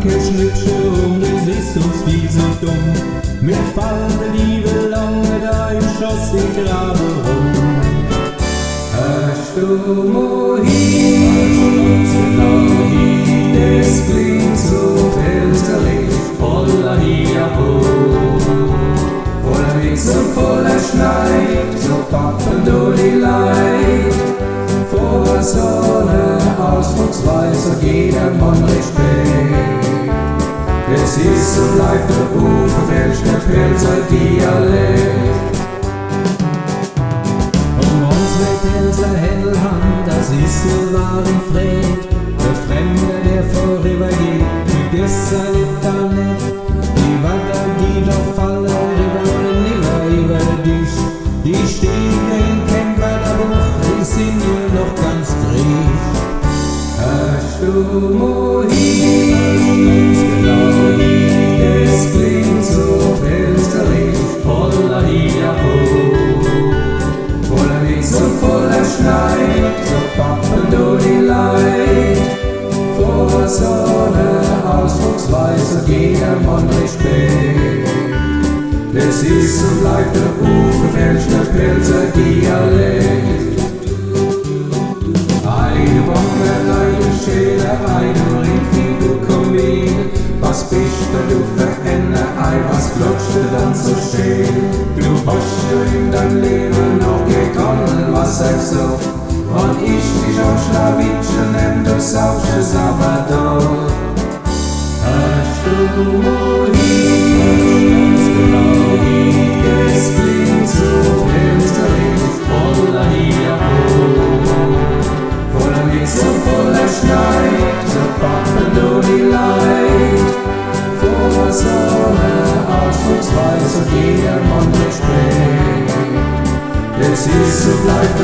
Schnippsche du siehst uns wie so dumm. Mir fallen die Liebe lange da im Schoss ich grabe rum. Hörst du Mohin, das klingt so fensterlich, voller Hiaho. Voller Witz und voller Schneid, so pappen du die Leid. Vor Sonne ausdrucksweise jeder Mann Respekt. Es ist und bleibt der unverfälschte Pfälzer Dialekt. Um uns mit unserer Hellhand, das ist so wahr und Fred. Der Fremde, der vorübergeht, die Gäste lebt da nicht. Die Watter geht auf alle Rivalen über dich. Die stehen Kämpfer der Buch, die sind nur noch ganz frisch. Hörst du Mohin, das klingt so fensterlich, voller Hiaho. Voller Witz und voller Schneid, so pappen du die Leid. Vor Sonne ausdrucksweise jeder Mann Respekt. Das ist und bleibt der unverfälschte Pfälzer Dialekt. Eine Bombe, eine Schere, eine Ringfigur kombiniert. Was bist du für eine Ei, was klatscht du dann so schön? Du hast du in dein Leben noch gekommen, was sagst du? Wann ich dich am Schlawitschen nehm, du saufst es aber da. Hörst du Mohin, es klingt so fensterlich, voller Hiaho. Voller Witz und voller Schneid, so pappen du die Leid. Vor Sonne ausdrucksweise jeder Mann Respekt. Es ist so bleibt